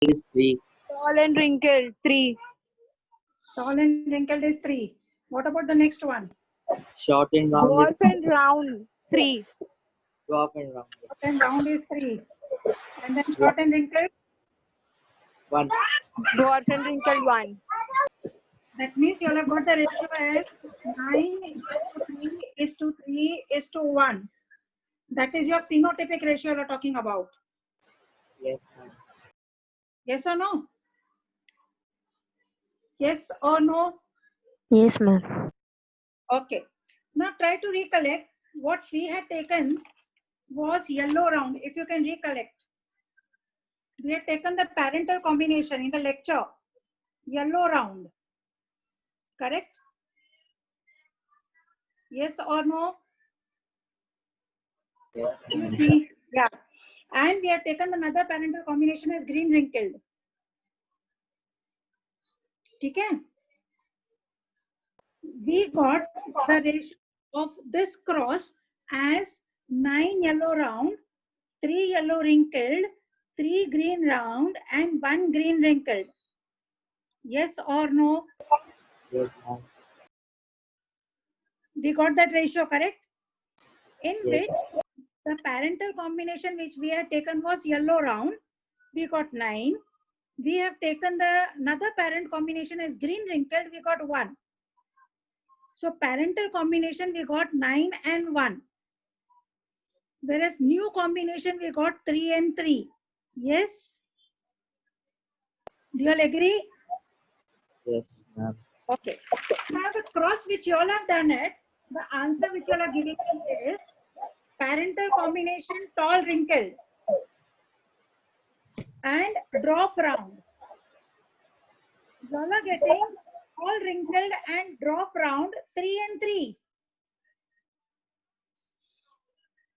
is 3. Tall and wrinkled, 3. Tall and wrinkled is 3. What about the next one? Short and round Dwarf is and round, 3. dwarf and round. Short and round is 3. And then short and wrinkled? 1. Dwarf and wrinkled, 1. That means you all have got the ratio as 9:3:3:1. That is your phenotypic ratio you are talking about. Yes, ma'am. Yes or no? Yes or no? Yes, ma'am. Okay. Now try to recollect what we had taken was yellow round. If you can recollect. We had taken the parental combination in the lecture. Yellow round. Correct? Yes or no? Yes. Excuse me. Yeah. And we have taken another parental combination as green wrinkled. Okay? We got the ratio of this cross as 9 yellow round, 3 yellow wrinkled, 3 green round, and 1 green wrinkled. Yes or no? Yes, ma'am. We got that ratio correct? In Yes. which the parental combination which we had taken was yellow round. We got 9. We have taken the another parent combination as green wrinkled. We got 1. So parental combination we got 9 and 1. Whereas new combination we got 3 and 3. Yes? Do you all agree? Yes, ma'am. Okay. Now the cross which you all have done it, the answer which you all are giving me is parental combination tall wrinkled and dwarf round. You all are getting tall wrinkled and dwarf round 3 and 3.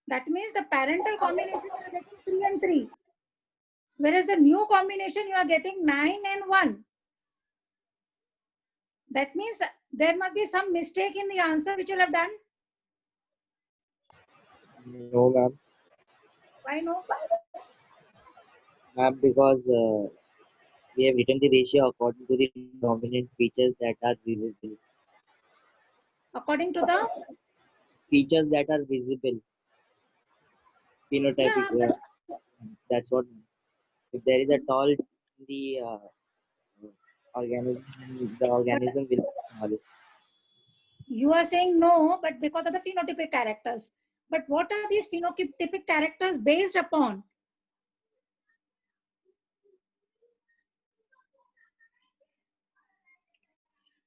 That means the parental combination you are getting 3 and 3. Whereas the new combination you are getting 9 and 1. That means there must be some mistake in the answer which you have done. No, ma'am. Why no? Ma'am, because we have written the ratio according to the dominant features that are visible. According to the Features that are visible. Phenotypic. yeah, That's what. If there is a tall in the organism, the organism will be small. you are saying no, but because of the phenotypic characters. But what are these phenotypic characters based upon?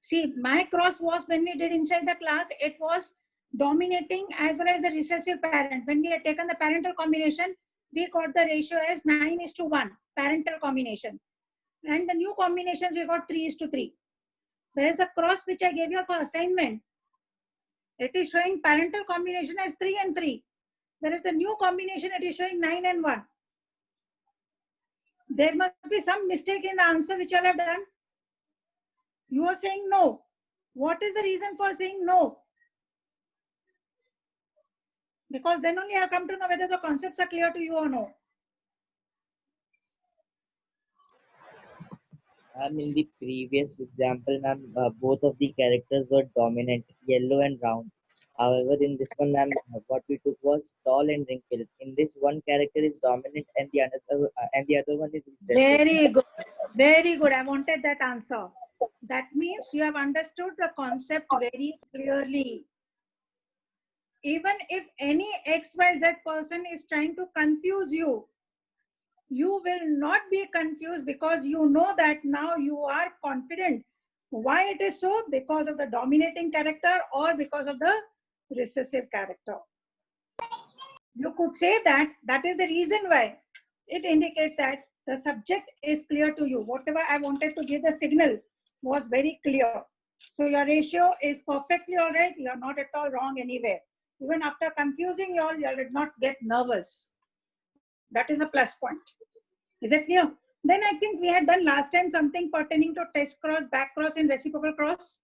See, my cross was when we did inside the class, it was dominating as well as the recessive parent. When we had taken the parental combination, we got the ratio as 9:1, parental combination. And the new combinations, we got 3:3. Whereas the cross which I gave you for assignment, it is showing parental combination as 3 and 3. Whereas the new combination, it is showing 9 and 1. There must be some mistake in the answer which you all have done. You are saying no. What is the reason for saying no? Because then only I'll come to know whether the concepts are clear to you or no. In the previous example, ma'am, both of the characters were dominant, yellow and round. However, in this one, ma'am, what we took was tall and wrinkled. In this, one character is dominant and the other one is recessive. Very good. Very good. I wanted that answer. That means you have understood the concept very clearly. Even if any XYZ person is trying to confuse you, you will not be confused because you know that now you are confident. Why it is so? Because of the dominating character or because of the recessive character. You could say that that is the reason why. It indicates that the subject is clear to you. Whatever I wanted to give the signal was very clear. So your ratio is perfectly all right. You are not at all wrong anywhere. Even after confusing you all did not get nervous. That is a plus point. Is that clear? Then I think we had done last time something pertaining to test cross, back cross, and reciprocal cross.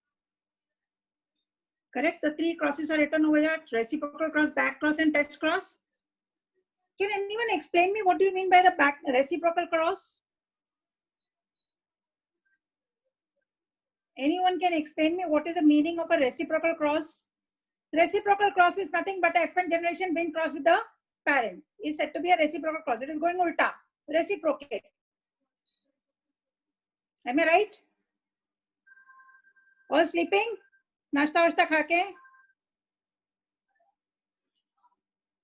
Correct? The 3 crosses are written over here: reciprocal cross, back cross, and test cross. Can anyone explain me what do you mean by the back reciprocal cross? Anyone can explain me what is the meaning of a reciprocal cross? Reciprocal cross is nothing but F1 generation being crossed with the parent. Is said to be a reciprocal cross. It is going ulta. Reciprocate. Am I right? All sleeping? Nashta washta kha ke?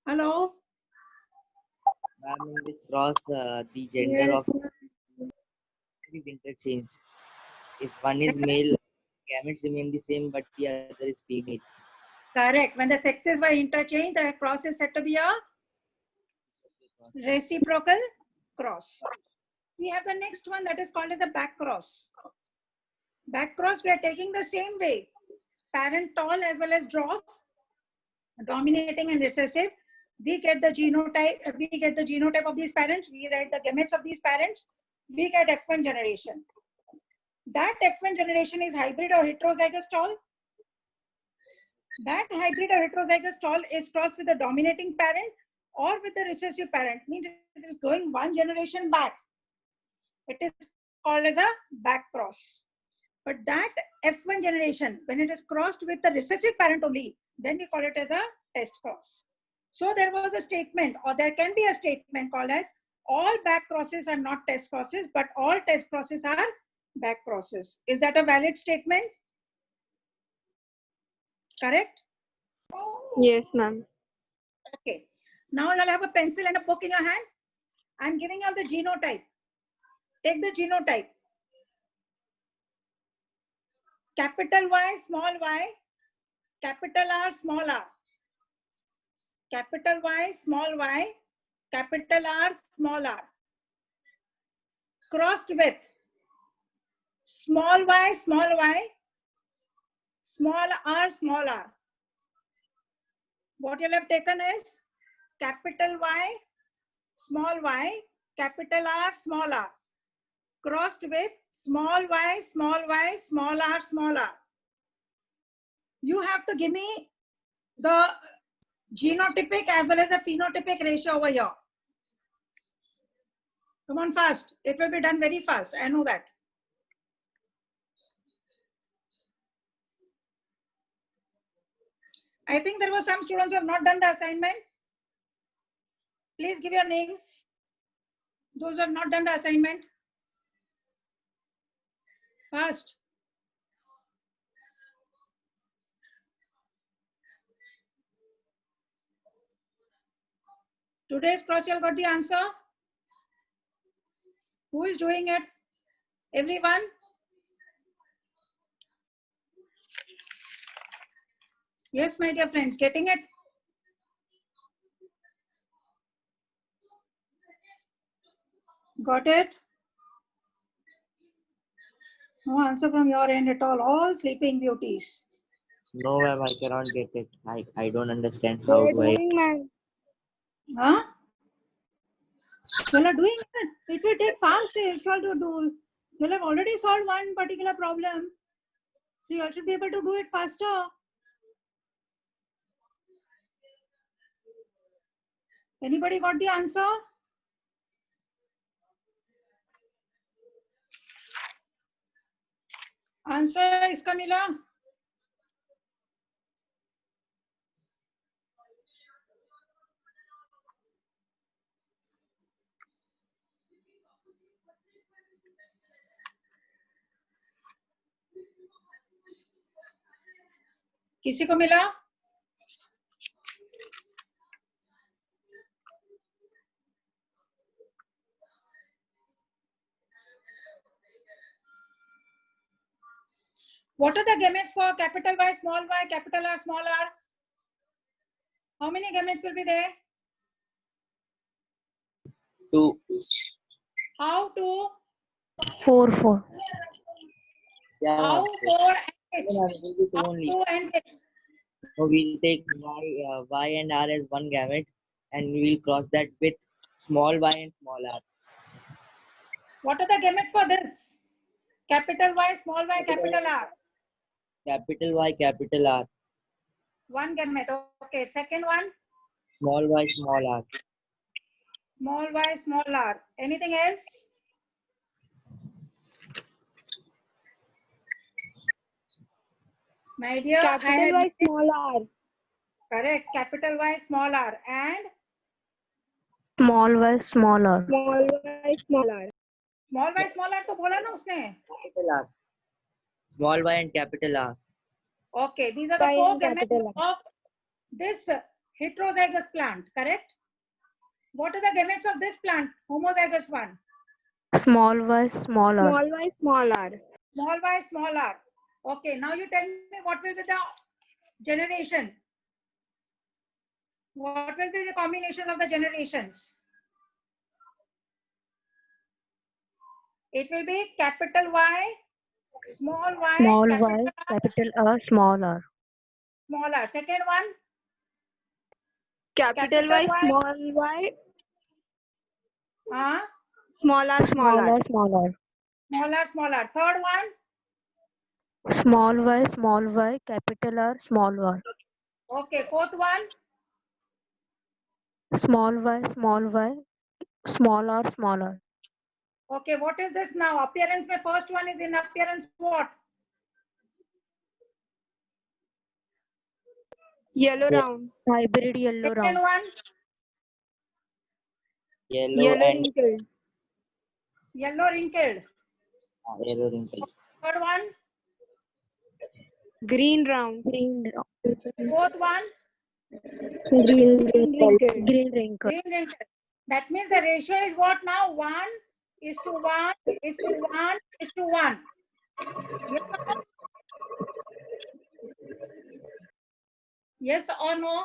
Hello? Ma'am, in this cross, the gender Yes, of is interchanged. If one is male, gametes remain the same, but the other is female. Correct. When the sexes were interchanged, the cross is said to be a reciprocal cross. We have the next one that is called as a back cross. Back cross, we are taking the same way. Parent tall as well as dwarf, dominating and recessive. We get the genotype of these parents. We write the gametes of these parents. We get F1 generation. That F1 generation is hybrid or heterozygous tall. That hybrid or heterozygous tall is crossed with the dominating parent or with the recessive parent. Means it is going one generation back. It is called as a back cross. But that F1 generation, when it is crossed with the recessive parent only, then we call it as a test cross. So there was a statement, or there can be a statement called as all back crosses are not test crosses, but all test crosses are back crosses. Is that a valid statement? Correct? yes, ma'am. Okay. Now you'll have a pencil and a book in your hand. I'm giving you the genotype. Take the genotype. Capital Y, small y, capital R, small r. Capital Y, small y, capital R, small r. Crossed with small y, small r, small r. What you'll have taken is capital Y, capital R, small r. Crossed with small y, small r, small r. You have to give me the genotypic as well as a phenotypic ratio over here. Come on fast. It will be done very fast. I know that. I think there were some students who have not done the assignment. Please give your names. Those who have not done the assignment. Fast. Today's cross, you all got the answer? Who is doing it? Everyone? Yes, my dear friends, getting it? Got it? No answer from your end at all sleeping beauties. No, ma'am, I cannot get it. I don't understand how They're do I. doing, ma'am. Huh? You are doing it. It will take fast. It's all to do. You have already solved one particular problem. So you all should be able to do it faster. Anybody got the answer? Answer is Camila. किसी को मिला? What are the gametes for capital Y, capital R, small r? How many gametes will be there? 2. How to? 4, 4. Yeah, How, ma'am. 4 and No, ma'am, which? it will be 2 How, only. 2 and which? So we'll take y and r as one gamete, and we will cross that with small y and small r. What are the gametes for this? Capital Y, small y, capital R. Capital Y, capital R. One gamete. Okay. Second one? Small y, small r. Small y, small r. Anything else? My dear, I Capital had Y, small r. correct. Capital Y, small r, and Small y, small r. Small y, small r. small y, small r तो बोला ना उसने. Capital R. Small y and capital R. Okay, these are the Y four and gametes capital R. of this heterozygous plant. Correct. What are the gametes of this plant? Homozygous one. Small y, small r. Small y, small r. Small y, small r. Okay, now you tell me what will be the generation. What will be the combination of the generations? It will be capital Y, small y, Small capital y, R, capital R, small r. small r. Second one, Capital Y, small y, small r, small Small r. r, small r. small r, small r. Third one, Small y, capital R, small r. okay. Fourth one, Small y, small r, small r. okay. What is this now? Appearance. My first one is in appearance. What? Yellow Yeah. round. Hybrid yellow Second round. one, Yellow Yellow and wrinkled. yellow wrinkled. yellow wrinkle. Third one, Green round. Green round. fourth one, Green Green wrinkled. wrinkled. Green wrinkle. green wrinkled. That means the ratio is what now? 1 is to 1 is to 1 is to 1. Yes or no?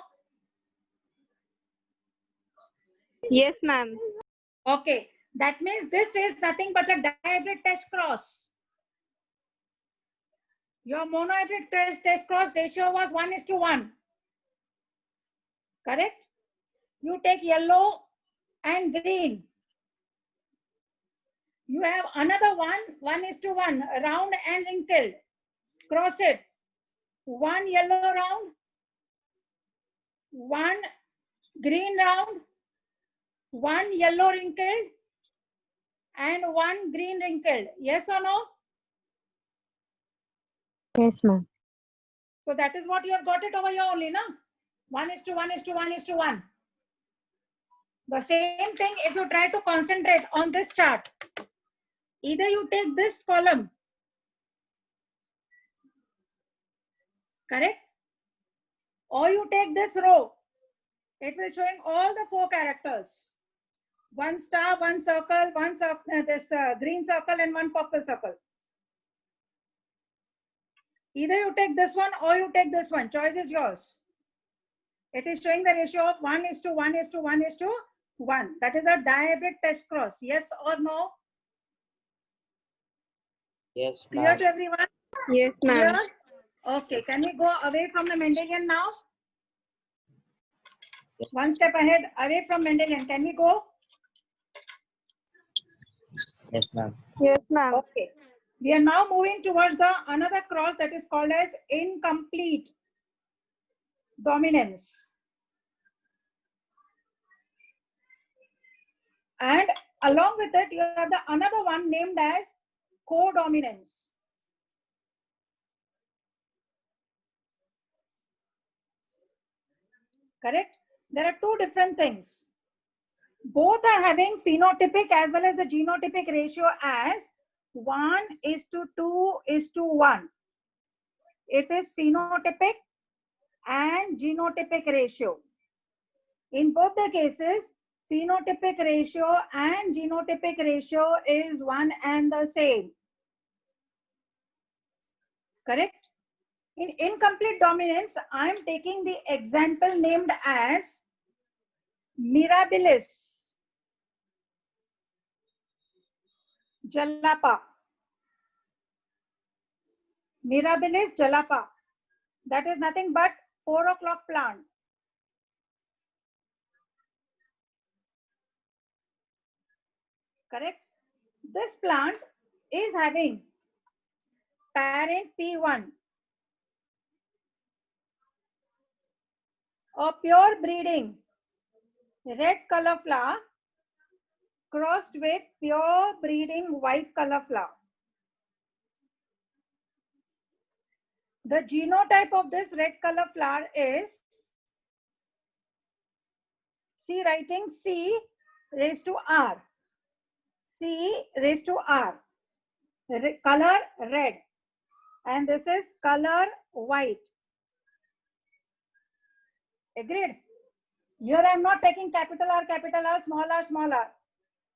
Yes, ma'am. Okay. That means this is nothing but a dihybrid test cross. Your monohybrid test cross ratio was 1 is to 1. Correct? You take yellow and green. You have another one, 1 is to 1, round and wrinkled. Cross it. 1 yellow round, 1 green round, 1 yellow wrinkled, and 1 green wrinkled. Yes or no? Yes, ma'am. So that is what you have got it over here only, no? 1 is to 1 is to 1 is to 1. The same thing if you try to concentrate on this chart. Either you take this column, correct? Or you take this row. It will showing all the 4 characters. 1 star, 1 circle, 1 circle, this green circle and 1 purple circle. Either you take this one or you take this one. Choice is yours. It is showing the ratio of 1 is to 1 is to 1 is to 1. That is a dihybrid test cross. Yes or no? Yes, Clear ma'am. to everyone? Yes, Clear? ma'am. Okay. Can we go away from the Mendelian now? One step ahead, away from Mendelian. Can we go? Yes, ma'am. Yes, ma'am. Okay. We are now moving towards the another cross that is called as incomplete dominance. And along with it, you have the another one named as codominance. Correct? There are 2 different things. Both are having phenotypic as well as the genotypic ratio as 1 is to 2 is to 1. It is phenotypic and genotypic ratio. In both the cases, phenotypic ratio and genotypic ratio is one and the same. Correct? In incomplete dominance, I am taking the example named as Mirabilis jalapa. Mirabilis jalapa. That is nothing but 4 o'clock plant. Correct? This plant is having parent P1, a pure breeding red color flower crossed with pure breeding white color flower. The genotype of this red color flower is, see, writing C raised to R. C raised to R. Color red. And this is color white. Agreed? Here I am not taking capital R, small r, small r.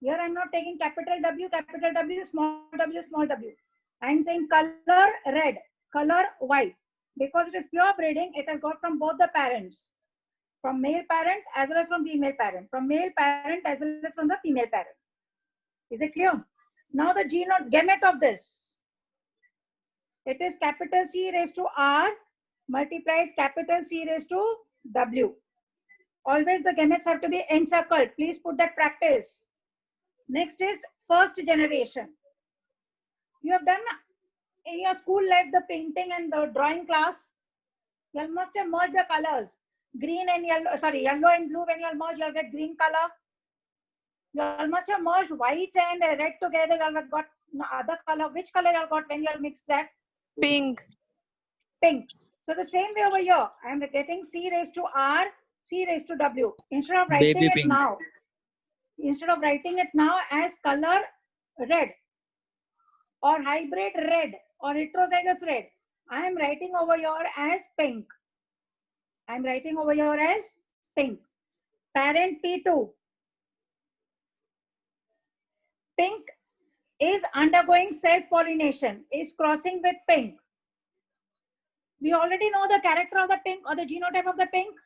Here I am not taking capital W, small w, small w. I am saying color red, color white. Because it is pure breeding, it has got from both the parents. From male parent as well as from female parent. From male parent as well as from the female parent. Is it clear? Now the gamete of this. It is capital C raised to R multiplied capital C raised to W. Always the gametes have to be encircled. Please put that practice. Next is first generation. You have done in your school life the painting and the drawing class. You must have merged the colors. Green and yellow, sorry, yellow and blue. When you merge, you'll get green color. You must have merged white and red together. You'll got other color. Which color you got when you mix that? Pink. Pink. So the same way over here, I am getting C raised to R, C raised to W. Instead of writing it now as color red or hybrid red or heterozygous red, I am writing over here as pink. I am writing over here as pink. Parent P2. Pink is undergoing self-pollination, is crossing with pink. We already know the character of the pink or the genotype of the pink.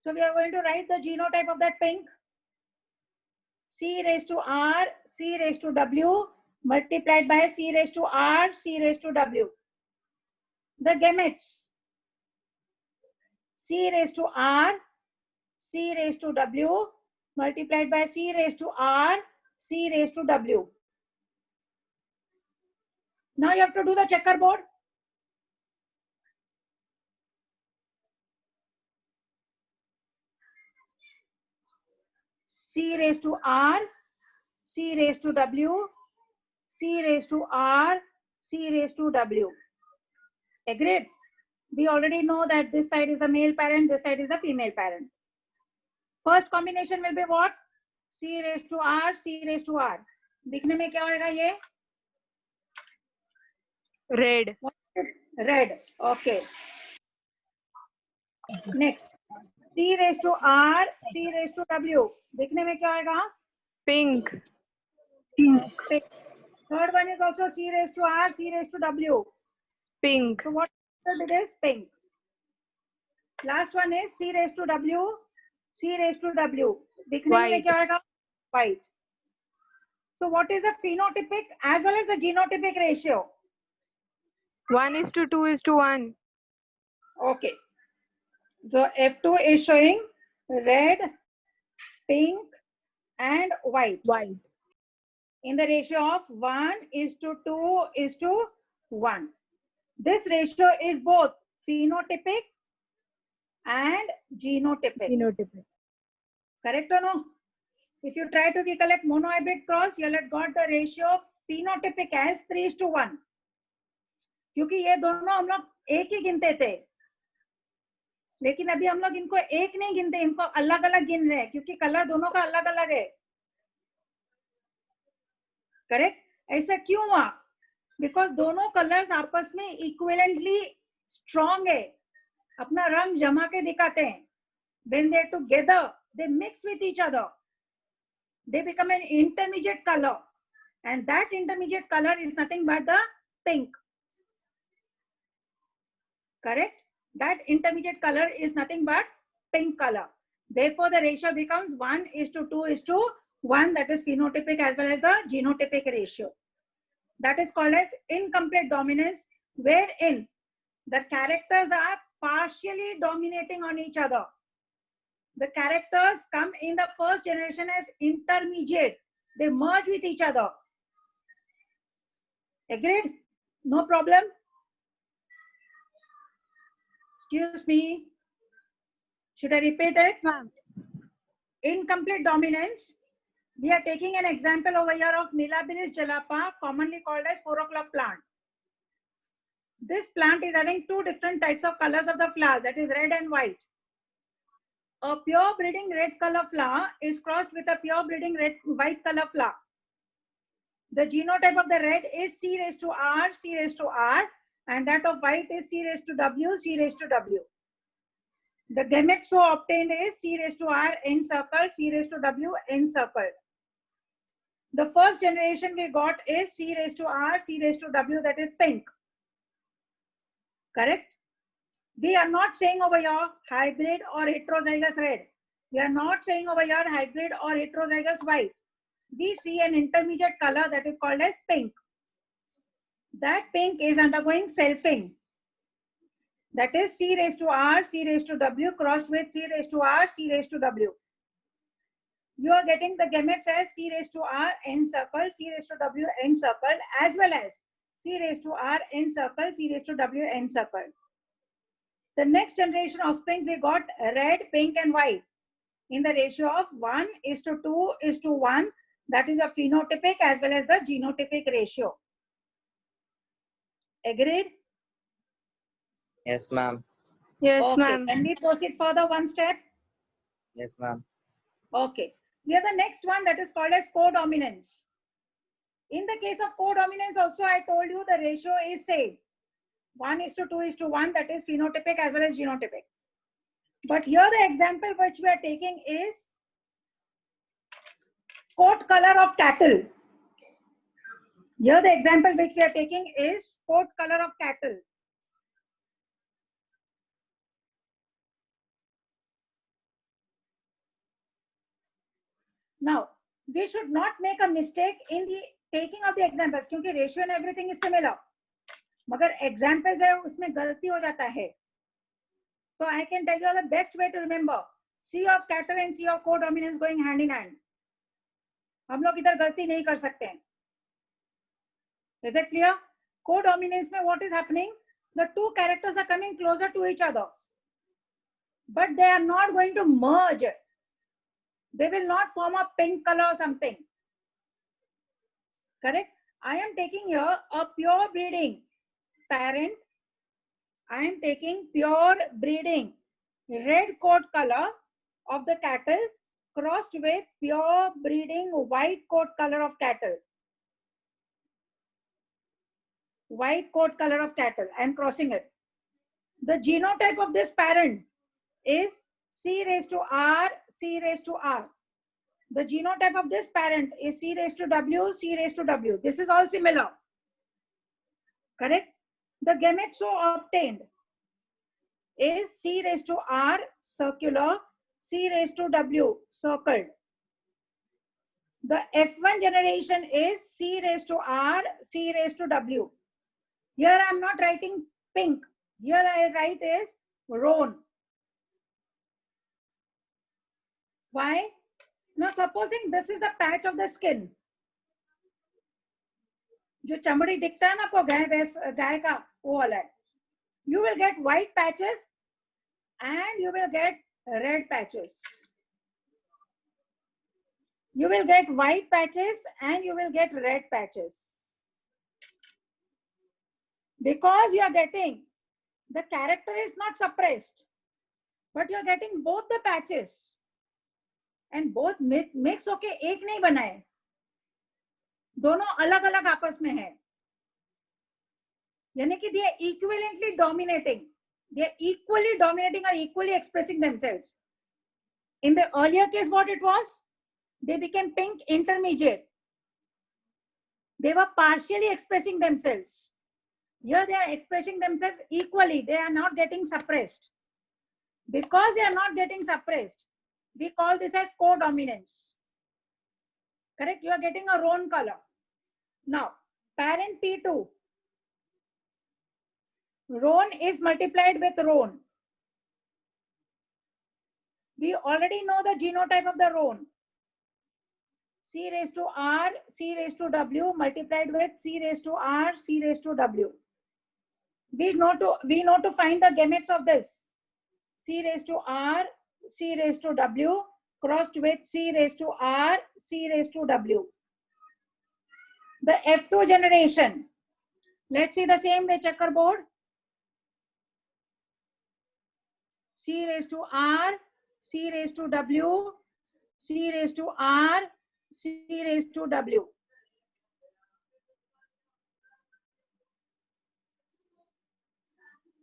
So we are going to write the genotype of that pink. C raised to R, C raised to W multiplied by C raised to R, C raised to W. The gametes. C raised to R, C raised to W multiplied by C raised to R, C raised to W. Now you have to do the checkerboard. C raised to R, C raised to W, C raised to R, C raised to W. Agreed? We already know that this side is the male parent, this side is the female parent. First combination will be what? C raised to R, C raised to R. दिखने में क्या होगा ये? Red. Red. Okay. Next. C raised to R, C raised to W. दिखने में क्या होगा? Pink. Pink. Third one is also C raised to R, C raised to W. Pink. So what it is? Pink. Last one is C raised to W, C raised to W. दिखने में क्या होगा? White. So what is the phenotypic as well as the genotypic ratio? 1:2:1. Okay. So F2 is showing red, pink, and white. White. In the ratio of 1:2:1. This ratio is both phenotypic and genotypic. Correct or no? If you try to recollect monohybrid cross, you'll have got the ratio of phenotypic as 3:1. क्योंकि ये दोनों हम लोग एक ही गिनते थे, लेकिन अभी हम लोग इनको एक नहीं गिनते, इनको अलग अलग गिन रहे हैं क्योंकि कलर दोनों का अलग अलग है. करेक्ट? ऐसा क्यों हुआ? बिकॉज दोनों कलर्स आपस में इक्विवेलेंटली स्ट्रॉन्ग है, अपना रंग जमा के दिखाते हैं. When they are together, they mix with each other. They become an intermediate color, and that intermediate color is nothing but the pink. Correct? That intermediate color is nothing but pink color. Therefore, the ratio becomes 1:2:1. That is phenotypic as well as the genotypic ratio. That is called as incomplete dominance, wherein the characters are partially dominating on each other. The characters come in the first generation as intermediate. They merge with each other. Agreed? No problem? Excuse me. Should I repeat it? Incomplete dominance. We are taking an example over here of Nilabilis jalapa, commonly called as 4 o'clock plant. This plant is having two different types of colors of the flowers, that is red and white. A pure breeding red color flower is crossed with a pure breeding white color flower. The genotype of the red is C raised to R, C raised to R, and that of white is C raised to W, C raised to W. The gamete so obtained is C raised to R encircled, C raised to W encircled. The first generation we got is C raised to R, C raised to W, that is pink. Correct? We are not saying over here hybrid or heterozygous red. We are not saying over here hybrid or heterozygous white. We see an intermediate color that is called as pink. That pink is undergoing selfing. That is C raised to R, C raised to W crossed with C raised to R, C raised to W. You are getting the gametes as C raised to R encircled, C raised to W encircled, as well as C raised to R encircled, C raised to W encircled. The next generation offsprings we got red, pink and white in the ratio of 1:2:1. That is a phenotypic as well as the genotypic ratio. Agreed? Yes, ma'am. Yes, Okay. ma'am. Can we proceed further one step? Yes, ma'am. Okay. We have the next one that is called as codominance. In the case of codominance also, I told you the ratio is same. 1:2:1, that is phenotypic as well as genotypic. But here the example which we are taking is coat color of cattle. Here the example which we are taking is coat color of cattle. Now, we should not make a mistake in the taking of the examples क्योंकि ratio and everything is similar. मगर examples है उसमें गलती हो जाता है. So I can tell you the best way to remember C of cattle and C of codominance going hand in hand. हम लोग इधर गलती नहीं कर सकते हैं. Is it clear? Codominance में what is happening? The two characters are coming closer to each other, but they are not going to merge. They will not form a pink color or something. Correct? I am taking here a pure breeding parent. I am taking pure breeding red coat color of the cattle crossed with pure breeding white coat color of cattle. White coat color of cattle. I am crossing it. The genotype of this parent is C raised to R, C raised to R. The genotype of this parent is C raised to W, C raised to W. This is all similar. Correct? The gamete so obtained is C raised to R circular, C raised to W circled. The F1 generation is C raised to R, C raised to W. Here I am not writing pink. Here I write is roan. Why? Now supposing this is a patch of the skin. जो चमड़ी दिखता है ना आपको गाय का वो वाला है. You will get white patches and you will get red patches. You will get white patches and you will get red patches. Because you are getting, the character is not suppressed, but you are getting both the patches. And both mix होके एक नहीं बना है. दोनों अलग अलग आपस में है. यानी कि they are equivalently dominating. They are equally dominating or equally expressing themselves. In the earlier case, what it was? They became pink intermediate. They were partially expressing themselves. Here they are expressing themselves equally. They are not getting suppressed. Because they are not getting suppressed, we call this as codominance. Correct? You are getting a roan color. Now, parent P2. Roan is multiplied with roan. We already know the genotype of the roan. C raised to R, C raised to W multiplied with C raised to R, C raised to W. We know to find the gametes of this. C raised to R, C raised to W crossed with C raised to R, C raised to W. The F2 generation Let's see the same way checkerboard. C raised to R, C raised to W, C raised to R, C raised to W.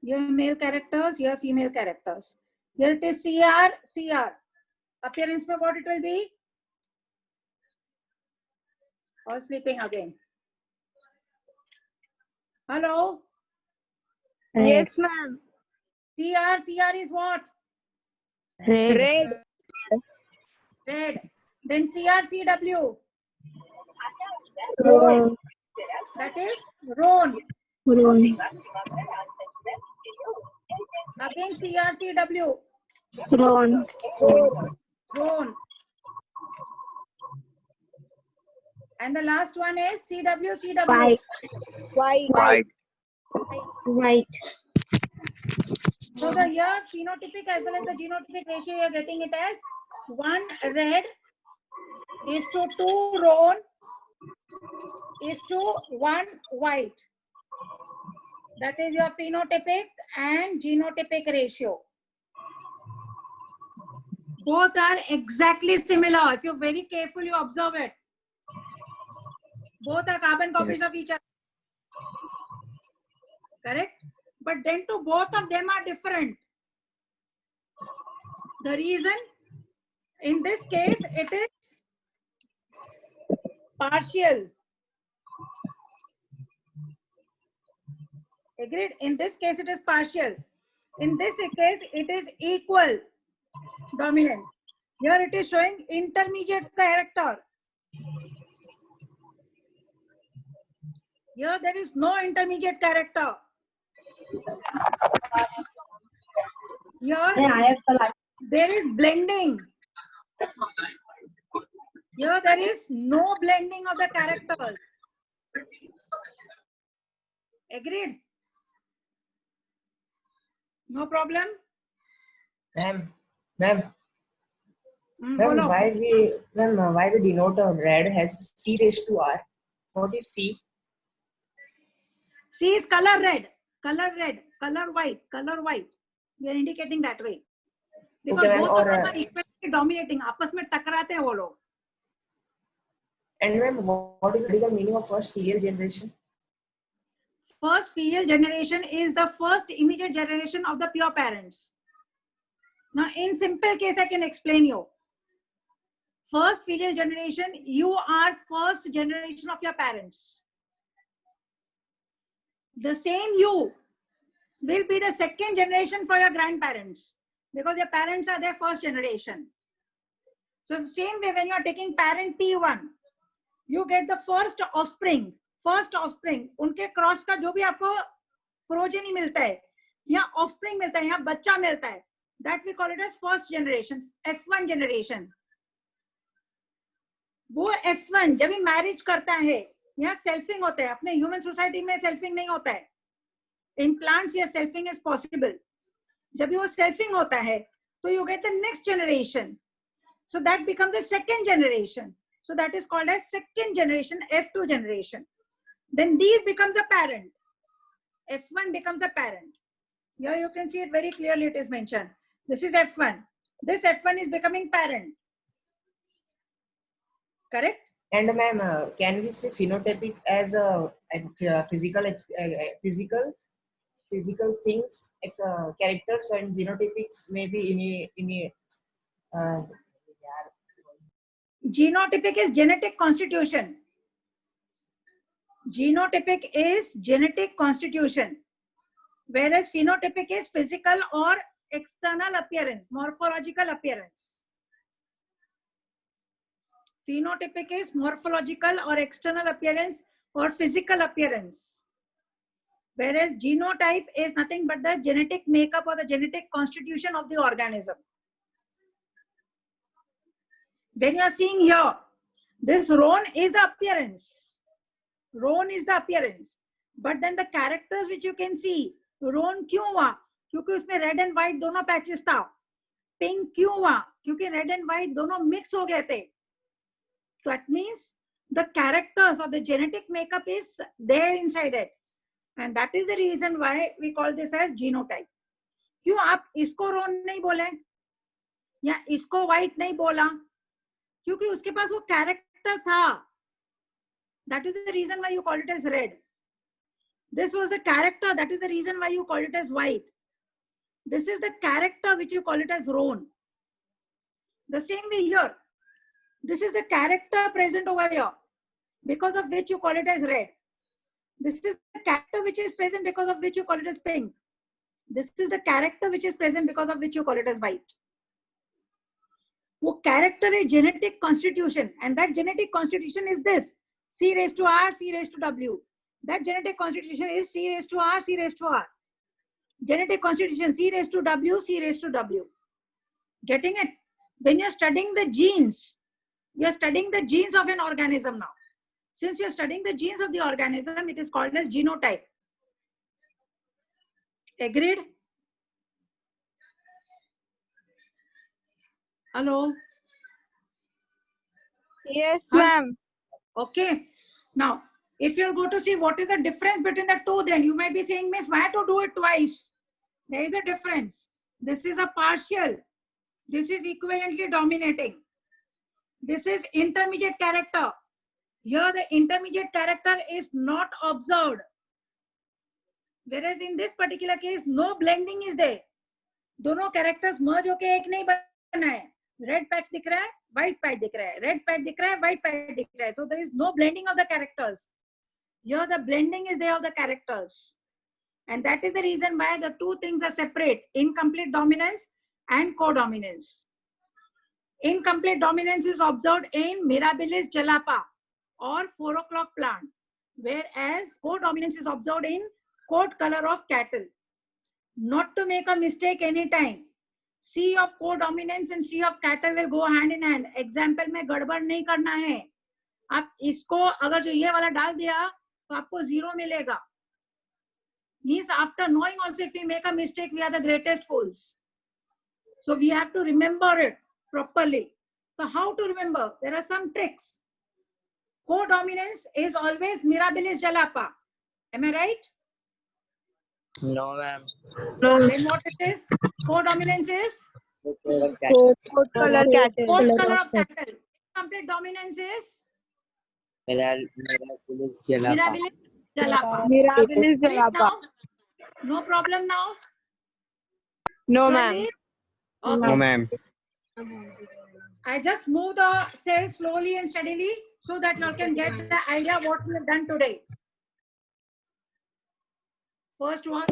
Here male characters, here female characters. Here it is CR, CR. Appearance में what it will be? Or sleeping again. Hello? Yes, ma'am. CR is what? Red. Red. Red. Then CRCW. Roan. That is Roan. Roan. Again CRCW. Roan. Roan. And the last one is CWCW. White. White. White. So the here phenotypic as well as the genotypic ratio, you are getting it as 1 red is to 2 roan is to 1 white. That is your phenotypic and genotypic ratio. Both are exactly similar. If you're very careful, you observe it. Both are carbon copies of each other. Correct? But then to both of them are different. The reason, in this case, it is partial. Agreed? In this case, it is partial. In this case, it is equal dominance. Here it is showing intermediate character. Here there is no intermediate character. Here there is blending. Here there is no blending of the characters. Agreed? No problem? Ma'am, Bolo. why we denote a red has C raised to R? What is C? C is color red, color white. We are indicating that way. Because Okay, ma'am, both of them or are equally dominating. आपस में टकराते हैं वो लोग. and ma'am, what is the legal meaning of first filial generation? First filial generation is the first immediate generation of the pure parents. Now, in simple case, I can explain you. First filial generation, you are first generation of your parents. The same you will be the second generation for your grandparents because your parents are their first generation. So the same way when you are taking parent P1, you get the first offspring. उनके cross का जो भी आपको progeny मिलता है या offspring मिलता है या बच्चा मिलता है, that we call it as first generation, F1 generation. वो F1 जब भी मैरिज करता है यहाँ सेल्फिंग होता है. अपने ह्यूमन सोसाइटी में सेल्फिंग नहीं होता है. इन प्लांट्स ये सेल्फिंग इज पॉसिबल. जब भी वो सेल्फिंग होता है तो you get the next generation. So that becomes the second generation. So that is called as second generation, F2 generation. Then these becomes a parent. F1 becomes a parent. Here you can see it very clearly, it is mentioned. This is F1. This F1 is becoming parent. Correct? And ma'am, can we say phenotypic as a physical things, characters, and genotypics maybe Genotypic is genetic constitution. Genotypic is genetic constitution, whereas phenotypic is physical or external appearance, morphological appearance. Phenotypic is morphological or external appearance or physical appearance, whereas genotype is nothing but the genetic makeup or the genetic constitution of the organism. When you are seeing here, this Roan is the appearance. Roan is the appearance. But then the characters which you can see, Roan क्यों हुआ? क्योंकि उसमें red and white दोनों patches था. Pink क्यों हुआ? क्योंकि red and white दोनों mix हो गए थे. That means the characters or the genetic makeup is there inside it. and that is the reason why we call this as genotype. क्यों आप इसको रोन नहीं बोले या इसको white नहीं बोला? क्योंकि उसके पास वो character था. That is the reason why you call it as red. This was the character. That is the reason why you call it as white. This is the character which you call it as roan. The same way here. This is the character present over here, because of which you call it as red. This is the character which is present, because of which you call it as pink. This is the character which is present, because of which you call it as white. वो character is genetic constitution, and that genetic constitution is this: C raised to R, C raised to W. That genetic constitution is C raised to R, C raised to R. Genetic constitution C raised to W, C raised to W. Getting it? When you're studying the genes, you're studying the genes of an organism now. Since you're studying the genes of the organism, it is called as genotype. Agreed? Hello? Yes, Huh? ma'am. Okay. Now, if you'll go to see what is the difference between the two, then you might be saying, Miss, why to do it twice? There is a difference. This is a partial. This is equivalently dominating. This is intermediate character. Here the intermediate character is not observed. Whereas in this particular case, no blending is there. दोनों characters merge होके एक नहीं बना है. Red patch दिख रहा है, white patch दिख रहा है. Red patch दिख रहा है, white patch दिख रहा है. So there is no blending of the characters. Here the blending is there of the characters. And that is the reason why the two things are separate: incomplete dominance and codominance. Incomplete dominance is observed in Mirabilis jalapa or 4 o'clock plant, whereas codominance is observed in coat color of cattle. Not to make a mistake anytime, C of codominance and C of cattle will go hand in hand. Example में गड़बड़ नहीं करना है. आप इसको अगर जो ये वाला डाल दिया तो आपको 0 मिलेगा. Means after knowing also, if we make a mistake, we are the greatest fools. So we have to remember it properly. So how to remember? There are some tricks. Codominance is always Mirabilis jalapa. Am I right? No, ma'am. Then what it is? Codominance is Coat color cattle. coat color of cattle. Complete dominance is Mirabilis jalapa. Mirabilis jalapa. Mirabilis Right jalapa. now? No problem now? No, ma'am. Surely? Okay. No, ma'am. I just move the cells slowly and steadily so that you can get the idea what we have done today. First one.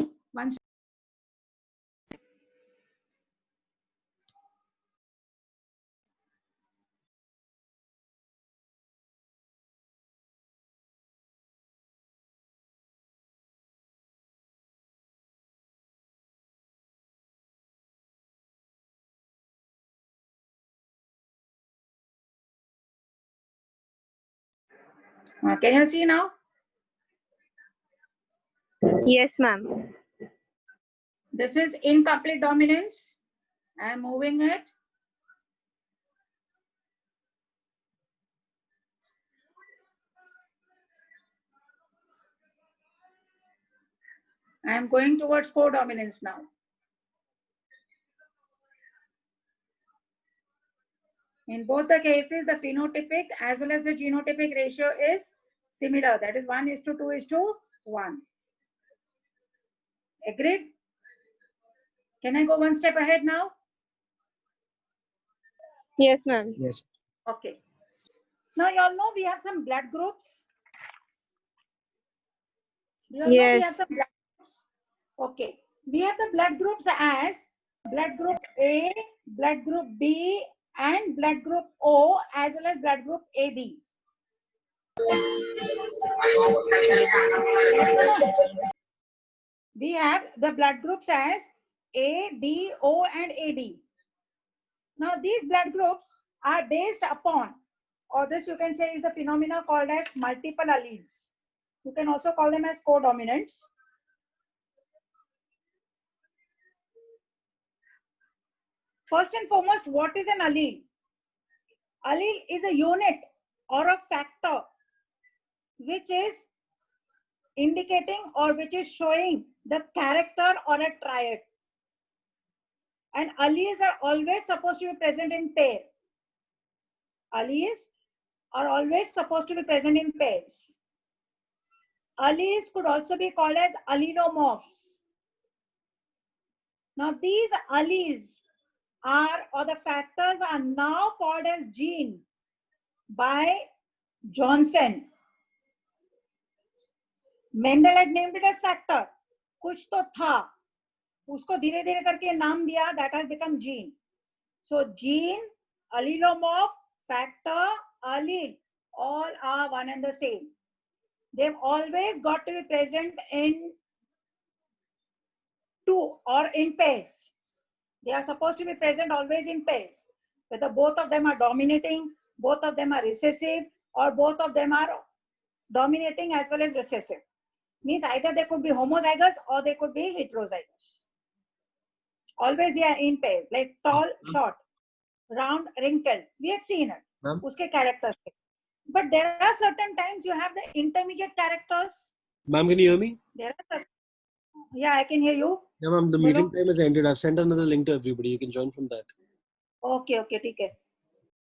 Can you see now? Yes, ma'am. This is incomplete dominance. I am moving it. I am going towards codominance now. In both the cases, the phenotypic as well as the genotypic ratio is similar. That is 1:2:1. Agreed? Can I go one step ahead now? Yes, ma'am. Yes. Okay. Now you all know we have some blood groups. You all know we have Yes. some blood groups. Okay. We have the blood groups as blood group A, blood group B, and blood group O, as well as blood group AB. We have the blood groups as A, B, O, and AB. Now these blood groups are based upon, or this you can say is a phenomena called as multiple alleles. You can also call them as codominants. First and foremost, what is an allele? Allele is a unit or a factor which is indicating or which is showing the character or a triad. And alleles are always supposed to be present in pair. Alleles are always supposed to be present in pairs. Alleles could also be called as allelomorphs. Now these alleles are, or the factors are now called as gene by Johnson. Mendel had named it as factor. कुछ तो था, उसको धीरे धीरे करके नाम दिया, that has become gene. So gene, allelomorph, factor, allele, all are one and the same. They've always got to be present in two or in pairs. They are supposed to be present always in pairs. Whether both of them are dominating, both of them are recessive, or both of them are dominating as well as recessive. Means either they could be homozygous or they could be heterozygous. Always they are in pairs, like tall, short, round, wrinkled. We have seen it. Uske characters. But there are certain times you have the intermediate characters. Ma'am, can you hear me? There are certain, yeah, I can hear you. Yeah, ma'am, the meeting time has ended. I've sent another link to everybody. You can join from that. Okay, okay, ठीक है.